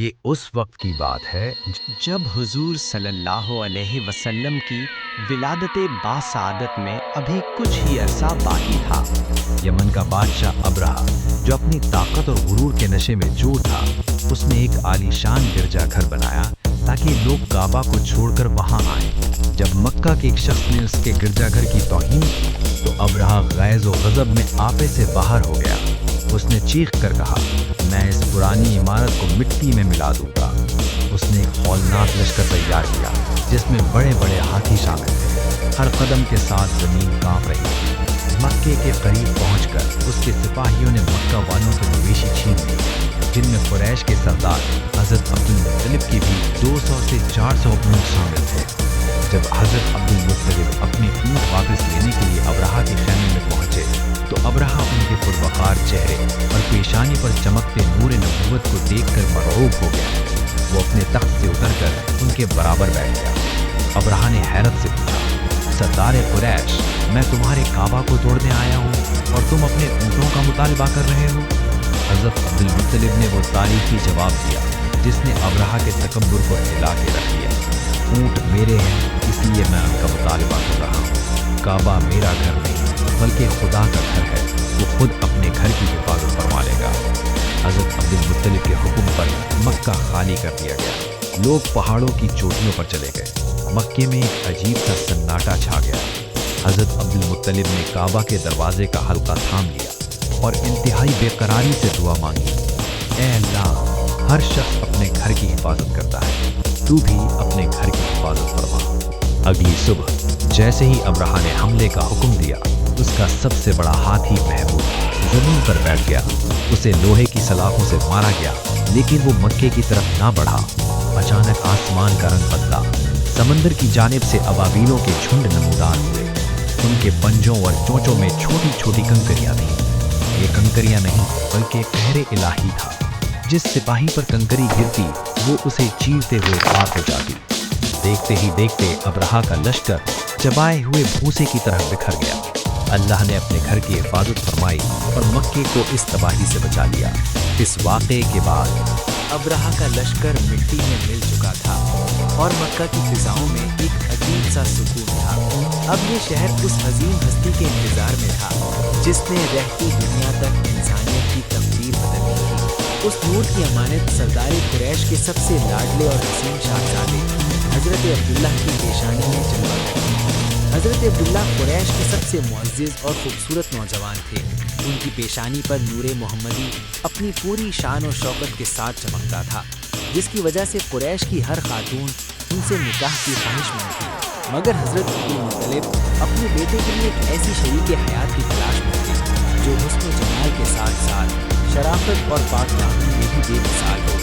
یہ اس وقت کی بات ہے جب حضور صلی اللہ علیہ وسلم کی ولادت باسعادت میں ابھی کچھ ہی عرصہ باقی تھا۔ یمن کا بادشاہ ابرہہ، جو اپنی طاقت اور غرور کے نشے میں چور تھا، اس نے ایک عالیشان گرجا گھر بنایا تاکہ لوگ کعبہ کو چھوڑ کر وہاں آئیں۔ جب مکہ کے ایک شخص نے اس کے گرجا گھر کی توہین کی تو ابرہہ غیظ و غضب میں آپے سے باہر ہو گیا۔ اس نے چیخ کر کہا، میں اس پرانی عمارت کو مٹی میں ملا دوں گا۔ اس نے ایک ہولناک لشکر تیار کیا جس میں بڑے بڑے ہاتھی شامل تھے۔ ہر قدم کے ساتھ زمین کانپ رہی تھی۔ مکے کے قریب پہنچ کر اس کے سپاہیوں نے مکہ والوں کے مویشی چھین لیے، جن میں قریش کے سردار حضرت عبدالمطلب کی بھی 200 سے 400 اونٹ شامل تھے۔ جب حضرت عبدالمطلب اپنے اونٹ واپس لینے کے لیے ابرہہ کے خیمے میں پہنچے تو ابرہہ ان کے پروقار چہرے اور پیشانی پر چمکتے نور نبوت کو دیکھ کر مرعوب ہو گیا۔ وہ اپنے تخت سے اتر کر ان کے برابر بیٹھ گیا۔ ابرہہ نے حیرت سے پوچھا، سردار قریش، میں تمہارے کعبہ کو توڑنے آیا ہوں اور تم اپنے اونٹوں کا مطالبہ کر رہے ہو؟ حضرت عبدالمطلب نے وہ تاریخی جواب دیا جس نے ابرہہ کے تکبر کو ہلا کے رکھ دیا۔ اونٹ میرے ہیں، اس لیے میں ان کا مطالبہ کر رہا ہوں۔ کعبہ میرا گھر نہیں بلکہ خدا کا گھر ہے، وہ خود اپنے گھر کی حفاظت فرما لے گا۔ حضرت عبدالمطلب کے حکم پر مکہ خالی کر دیا گیا۔ لوگ پہاڑوں کی چوٹیوں پر چلے گئے۔ مکے میں ایک عجیب سا سناٹا چھا گیا۔ حضرت عبدالمطلب نے کعبہ کے دروازے کا حلقہ تھام لیا اور انتہائی بے قراری سے دعا مانگی، اے اللہ، ہر شخص اپنے گھر کی حفاظت کرتا ہے، تو بھی اپنے گھر کی حفاظت فرما۔ اگلی صبح جیسے ہی ابرہہ نے حملے کا حکم دیا، اس کا سب سے بڑا ہاتھی محمود زمین پر بیٹھ گیا۔ اسے لوہے کی سلاخوں سے مارا گیا لیکن وہ مکے کی طرف نہ بڑھا۔ اچانک آسمان کا رنگ بدلا، سمندر کی جانب سے ابابیلوں کے جھنڈ نمودار ہوئے۔ ان کے پنجوں اور چونچوں میں چھوٹی چھوٹی کنکریاں تھیں۔ یہ کنکریاں نہیں بلکہ ایک قہر الہی تھا۔ جس سپاہی پر کنکری گرتی وہ اسے چیرتے ہوئے خاک ہو جاتی۔ دیکھتے ہی دیکھتے ابرہہ کا لشکر چبائے ہوئے بھوسے کی طرح بکھر گیا۔ اللہ نے اپنے گھر کی حفاظت فرمائی اور مکے کو اس تباہی سے بچا لیا۔ اس واقعے کے بعد ابرہہ کا لشکر مٹی میں مل چکا تھا اور مکہ کی فضاؤں میں ایک عجیب سا سکون تھا۔ اب یہ شہر اس عظیم ہستی کے انتظار میں تھا جس نے رہتی دنیا تک انسانیت کی تقدیر بدلنی تھی۔ اس نور کی امانت سردار قریش کے سب سے لاڈلے اور حسین شاہزادے حضرت عبداللہ کی پیشانی میں جلوہ کرتی۔ حضرت عبداللہ قریش کے سب سے معزز اور خوبصورت نوجوان تھے۔ ان کی پیشانی پر نور محمدی اپنی پوری شان و شوکت کے ساتھ چمکتا تھا، جس کی وجہ سے قریش کی ہر خاتون ان سے نکاح کی خواہش مند تھی۔ مگر حضرت عبدالمطلب اپنے بیٹے کے لیے ایک ایسی شریک حیات کی تلاش میں تھے جو حسن و جمال کے ساتھ ساتھ شرافت اور پاک دامنی میں بھی بے مثال ہو۔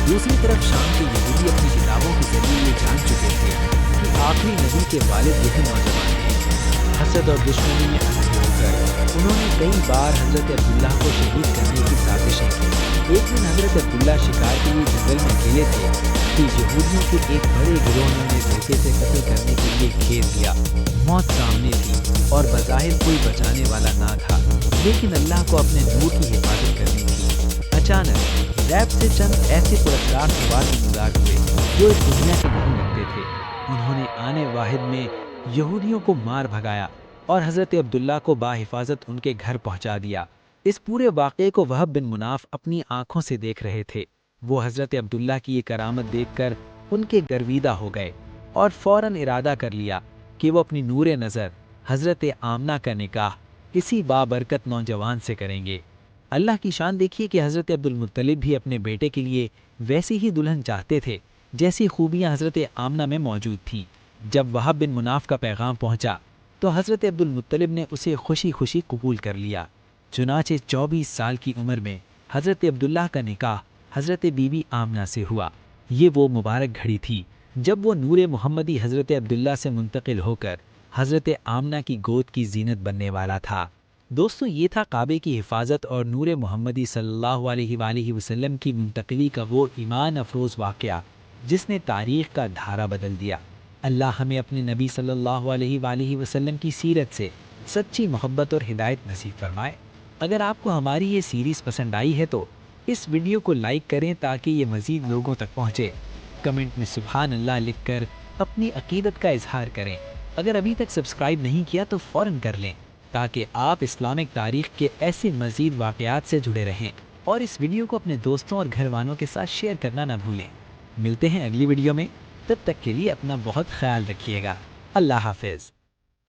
دوسری طرف شام کے یہودی اپنی کتابوں کے ذریعے یہ جان چکے تھے کہ آخری نبی کے والد یہی نوجوان ہیں۔ حسد اور دشمنی میں اندھے ہو کر انہوں نے کئی بار حضرت عبداللہ کو شہید کرنے کی سازشیں کی۔ ایک دن حضرت عبداللہ شکار کے لیے جنگل میں اکیلے تھے کہ یہودیوں کے ایک بڑے گروہ نے انہیں دھوکے سے قتل کرنے کے لیے گھیر لیا۔ موت سامنے تھی اور بظاہر کوئی بچانے والا نہ تھا، لیکن اللہ کو اپنے نور کی حفاظت کرنی تھی۔ اچانک غیب سے چند ایسے پراسرار سوار نمودار ہوئے جو اس دنیا کے نہیں لگتے تھے۔ انہوں نے آنے واحد میں یہودیوں کو مار بھگایا اور حضرت عبداللہ کو باحفاظت ان کے گھر پہنچا دیا۔ اس پورے واقعے کو وہب بن مناف اپنی آنکھوں سے دیکھ رہے تھے۔ وہ حضرت عبداللہ کی یہ کرامت دیکھ کر ان کے گرویدہ ہو گئے اور فوراً ارادہ کر لیا کہ وہ اپنی نور نظر حضرت آمنہ کا نکاح اسی بابرکت نوجوان سے کریں گے۔ اللہ کی شان دیکھیے کہ حضرت عبدالمطلب بھی اپنے بیٹے کے لیے ویسی ہی دلہن چاہتے تھے جیسی خوبیاں حضرت آمنہ میں موجود تھیں۔ جب وہب بن مناف کا پیغام پہنچا تو حضرت عبدالمطلب نے اسے خوشی خوشی قبول کر لیا۔ چنانچہ 24 سال کی عمر میں حضرت عبداللہ کا نکاح حضرت بی بی آمنہ سے ہوا۔ یہ وہ مبارک گھڑی تھی جب وہ نور محمدی حضرت عبداللہ سے منتقل ہو کر حضرت آمنہ کی گود کی زینت بننے والا تھا۔ دوستو، یہ تھا کعبے کی حفاظت اور نور محمدی صلی اللہ علیہ وآلہ وسلم کی منتقلی کا وہ ایمان افروز واقعہ جس نے تاریخ کا دھارا بدل دیا۔ اللہ ہمیں اپنے نبی صلی اللہ علیہ وآلہ وسلم کی سیرت سے سچی محبت اور ہدایت نصیب فرمائے۔ اگر آپ کو ہماری یہ سیریز پسند آئی ہے تو اس ویڈیو کو لائک کریں تاکہ یہ مزید لوگوں تک پہنچے۔ کمنٹ میں سبحان اللہ لکھ کر اپنی عقیدت کا اظہار کریں۔ اگر ابھی تک سبسکرائب نہیں کیا تو فوراً کر لیں تاکہ آپ اسلامک تاریخ کے ایسے مزید واقعات سے جڑے رہیں، اور اس ویڈیو کو اپنے دوستوں اور گھر والوں کے ساتھ شیئر کرنا نہ بھولیں۔ ملتے ہیں اگلی ویڈیو میں، تب تک کے لیے اپنا بہت خیال رکھیے گا۔ اللہ حافظ۔